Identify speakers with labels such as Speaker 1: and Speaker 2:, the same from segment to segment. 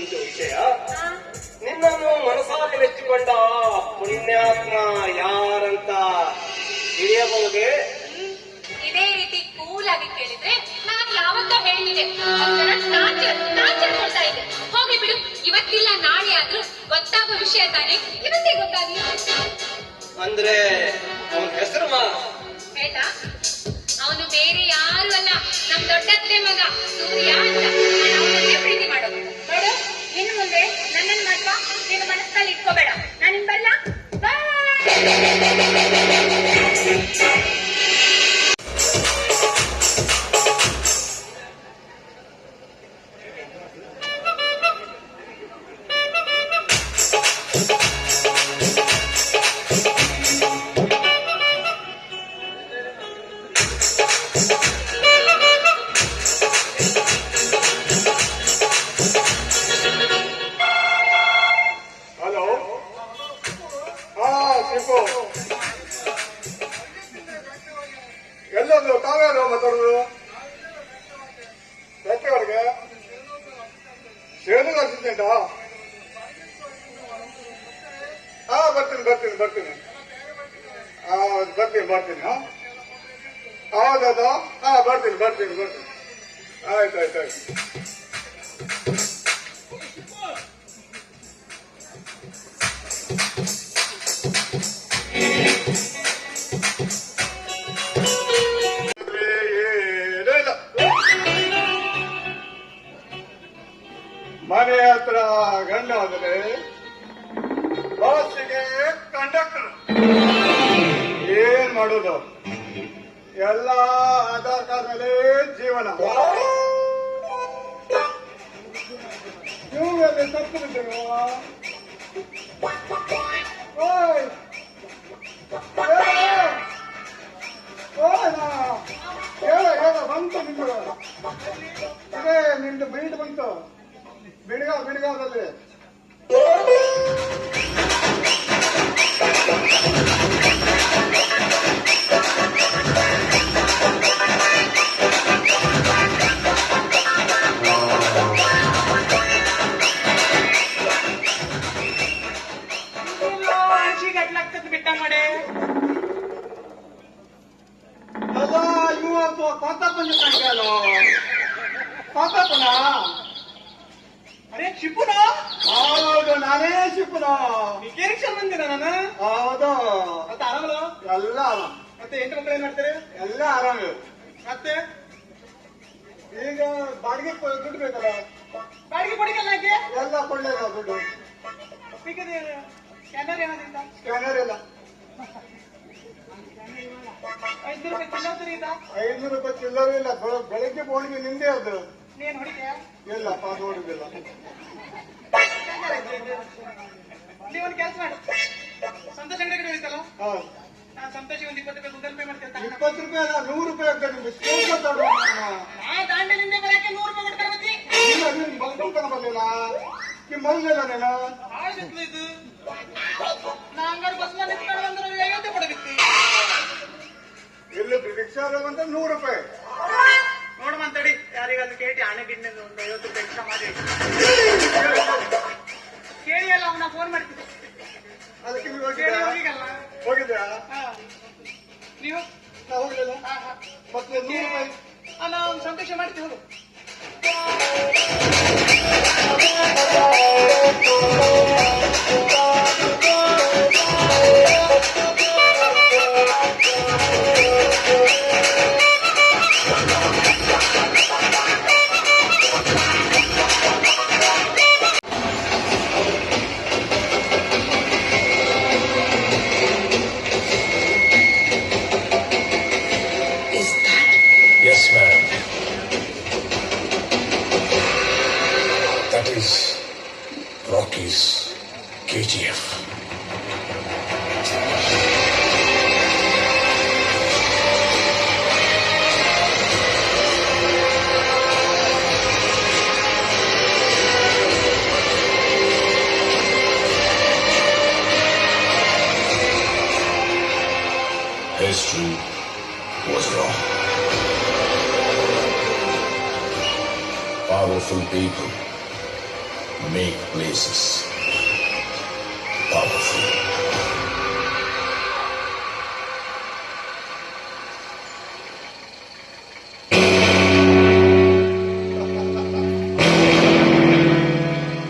Speaker 1: ಒಂದು ವಿಷಯ. ನಿನ್ನನ್ನು ಮನಸಾರಿ ಮೆಚ್ಚಿಕೊಂಡ ಪುಣ್ಯಾತ್ಮ ಯಾರಂತ ತಿಳಿಯಬಹುದೇ?
Speaker 2: ಇದೇ ರೀತಿ ಕೂಲ್ ಆಗಿ ಕೇಳಿದ್ರೆ ನಾನು ಯಾವತ್ತೋ ಹೇಳಿದೆ. ಒಂಥರ ಟಾರ್ಚರ್ ಕೊಡ್ತಾ ಇದೆ. ಹೋಗಿ ಬಿಡು, ಇವತ್ತಿಲ್ಲ ನಾಳೆ ಆದ್ರೂ ಗೊತ್ತಾಗೋ ವಿಷಯ ತಾನೆ, ಇವತ್ತೇ ಗೊತ್ತಾಗ್ಲಿ.
Speaker 1: ಅಂದ್ರೆ ಅವನ ಹೆಸರು
Speaker 2: ಹೇಳ್ತಾ, ಅವನು ಬೇರೆ ಯಾರು ಅಲ್ಲ, ನಮ್ ದೊಡ್ಡತ್ತೆ ಮಗ ಸೂರ್ಯ ಅಂತ. ಅವನನ್ನೇ ಪ್ರೀತಿ ಮಾಡೋದು. ನೋಡು, ಇನ್ನು ಮುಂದೆ ನನ್ನನ್ನು ಮಾತ್ರ ನೀನು ಮನಸ್ಸಲ್ಲಿ ಇಟ್ಕೋಬೇಡ. ನಾನು ನಿನ್ ಬರಲ್ಲ.
Speaker 3: ಎಲ್ಲೊಂದು ತಾವೇನು ಮಾತಾಡೋದು? ಯಾಕೆ ಅವ್ರಿಗೆ ಸೇನು ಅಸಿಸ್ಟೆಂಟಾ? ಬರ್ತೀನಿ ಬರ್ತೀನಿ ಬರ್ತೀನಿ ಬರ್ತೀನಿ ಬರ್ತೀನಿ. ಹೌದೌದು, ಬರ್ತೀನಿ ಬರ್ತೀನಿ ಬರ್ತೀನಿ. ಆಯ್ತು ಆಯ್ತು ಆಯ್ತು. ಮನೆ ಹತ್ರ ಗಂಡ ಹೋದರೆ ಬಸ್ಸಿಗೆ ಕಂಡಕ್ಟರ್. ಏನ್ ಮಾಡೋದು? ಎಲ್ಲ ಆಧಾರ್ ಕಾರ್ಡ್ ಮೇಲೆ ಜೀವನ. ಇವೆಲ್ಲ ತಪ್ಪು ಬಿಟ್ಟರು. ಹೇಳ ಬಂತು ನಿಮ್ದು. ಅದೇ ನಿಮ್ದು ಬೀಟ್ ಬಂತು. ಬಿಡ್ಗಾವದಲ್ಲಿ
Speaker 1: ಗಟ್ಲಾಗ್ತದೆ ಬಿಟ್ಟ ಮಾಡಿ.
Speaker 3: ಅಲ್ಲ ಇವತ್ತು ಪಾತಪ್ಪನ ಸಂಖ್ಯೆಯಲ್ಲ. ಪಾತಪ್ಪನ?
Speaker 1: ಅರೆ ಶಿಪುನ?
Speaker 3: ಹೌದು, ನಾನೇ ಶಿಪುನ.
Speaker 1: ನಿರೀಕ್ಷೆ ಬಂದಿರ ನಾನು?
Speaker 3: ಹೌದು.
Speaker 1: ಮತ್ತೆ ಆರಾಮಲ್ಲ?
Speaker 3: ಎಲ್ಲ ಆರಾಮ.
Speaker 1: ಮತ್ತೆ ಎಂಟು ಮಕ್ಕಳು ಏನ್ ಮಾಡ್ತಾರೆ?
Speaker 3: ಎಲ್ಲ ಆರಾಮ.
Speaker 1: ಮತ್ತೆ
Speaker 3: ಈಗ ಬಾಡಿಗೆ ದುಡ್ಡು ಬೇಕಲ್ಲ?
Speaker 1: ಬಾಡಿಗೆ ಕೊಡಿಕಲ್ಲ ಯಾಕೆ?
Speaker 3: ಎಲ್ಲ ಕೊಡ್ಲೇದ ದುಡ್ಡು.
Speaker 1: ಸ್ಕ್ಯಾನರ್ ಏನಾದ್ರಿಂದ?
Speaker 3: ಸ್ಕ್ಯಾನರ್ ಇಲ್ಲ.
Speaker 1: 500 ರೂಪಾಯಿ ಚಿಲ್ಲರೆ ಇದ್ದ?
Speaker 3: 500 ರೂಪಾಯಿ ಚಿಲ್ಲರೆ ಇಲ್ಲ. ಬೆಳಗ್ಗೆ ಬೋಣಿಗೆ ನಿಂದೆ ಅದು.
Speaker 1: ನೀನ್ ಹೊಡಿದ್ಯಾ?
Speaker 3: ಇಲ್ಲ, ಪಾಸ್ ಹೊಡಿದಿಲ್ಲ.
Speaker 1: ನೀವೊಂದು ಕೆಲಸ ಮಾಡು, ಸಂತೋಷ್ ಅಂಗಡಿ ಕಡೆ ಹೋಯ್ತಲ್ಲ,
Speaker 3: ಹೌದು.
Speaker 1: ನಾನು ಸಂತೋಷ್ ಒಂದು 20 ರೂಪಾಯಿ ಗೂಗಲ್ ಪೇ ಮಾಡ್ತೇನೆ.
Speaker 3: 20 ರೂಪಾಯಿ ಅಲ್ಲ, 100 ರೂಪಾಯಿ ಆಗ್ತದೆ ನಿಮ್ಗೆ.
Speaker 1: ಆ ದಾಂಡಲಿಂದ ಬರಕ್ಕೆ 100 ರೂಪಾಯಿ ಕೊಡ್ತಾರೆ. ಮತ್ತೆ
Speaker 3: ಇಲ್ಲ, ನೀನು ಬಂದ್ಕೊಂಡ ಬರ್ಲಿಲ್ಲ. ನಿಮ್ ಮಲ್ಲಿಲ್ಲ ನೀನು.
Speaker 1: ಆಯ್ತು ಇದು ನಾ ಹಂಗಾರು ಬಸ್ ನಲ್ಲಿ ನಿಂತ್ಕೊಂಡು ಬಂದ್ರೆ 50 ಕೊಡಬೇಕು.
Speaker 3: ಇಲ್ಲಿ ರಿಕ್ಷಾ ಅಂತ 100 ರೂಪಾಯಿ.
Speaker 1: ನೋಡು ಮಾತಾಡಿ, ಯಾರಿಗಾದ್ರು ಕೇಳಿ ಹಣೆ ಗಿಣ್ಣೆ ಒಂದು 50 ರೂಪಾಯಿ ಎಕ್ಸ್ಟ್ರಾ ಮಾಡಿ ಕೇಳಿ. ಅಲ್ಲ ಅವನ ಫೋನ್ ಮಾಡ್ತಿದ್ದೆ.
Speaker 3: ಅದಕ್ಕೆ ನೀವು
Speaker 1: ಹೋಗಿಗಲ್ಲ?
Speaker 3: ಹೋಗಿದ್ಯಾ?
Speaker 1: ನೀವು?
Speaker 3: ನಾ ಹೋಗ್ಲಿಲ್ಲ. ಮತ್ತೆ 100 ರೂಪಾಯಿ
Speaker 1: ನಾವು ಸಂತೋಷ ಮಾಡ್ತೀವಿ. ಹೋಗು.
Speaker 4: Yes, ma'am. That is Rocky's KGF. History was wrong. Powerful people make places powerful.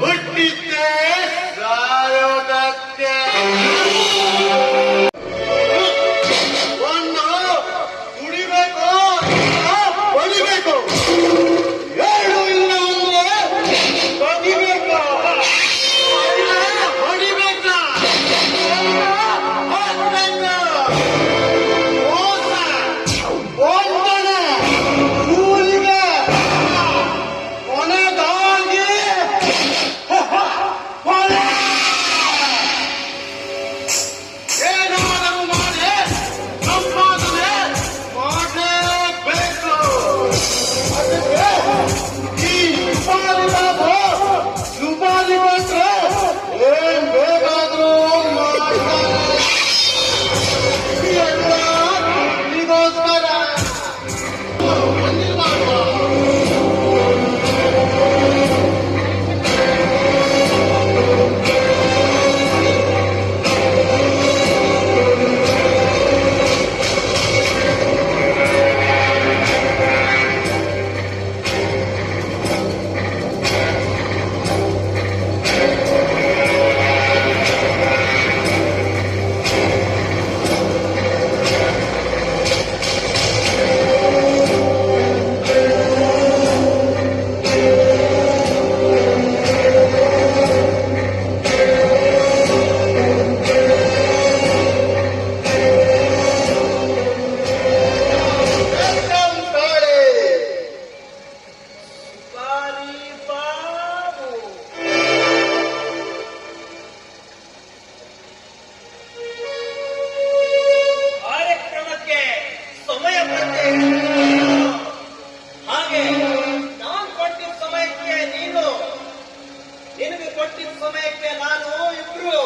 Speaker 3: ಹುಟ್ಟಿದ್ದೆ ಸಾಯೋದಕ್ಕೆ. ಒಂದು ಕುಡಿಬೇಕು, ಹೊಡಿಬೇಕು. ಎರಡು ಇಲ್ಲ ಅಂದ್ರೆ ಬದಿಬೇಕು, ಹೊಡಿಬೇಕು, ಹೊಡ್ಬೇಕು. ಮೋಸ, ವಂಚನೆ, ಊರಿಗೆ ಕೊನೆದಾಗಿ ಹೊಳೆ. ಏನಾದರೂ ಮಾಡಿ ಸಂಪಾದನೆ ಮಾಡಲೇಬೇಕು. ಅದಕ್ಕೆ ಈ ಸುಪಾರಿ ಬಾಬು ಸುಪಾರಿ ಕೊಟ್ರೆ ಏನ್ ಬೇಕಾದ್ರೂ ಮಾಡ್ತಾರೆ. ಎಲ್ಲ ನಿಗೋಸ್ಕರ ಮಂದಿ ಮಾಡುವ. ಕಾರ್ಯಕ್ರಮಕ್ಕೆ ಸಮಯ ಹಾಗೆ ನಾನು ಕೊಟ್ಟಿದ್ದ ಸಮಯಕ್ಕೆ ನೀನು, ನಿನಗೆ ಕೊಟ್ಟಿದ್ದ ಸಮಯಕ್ಕೆ ನಾನು, ಇಬ್ರು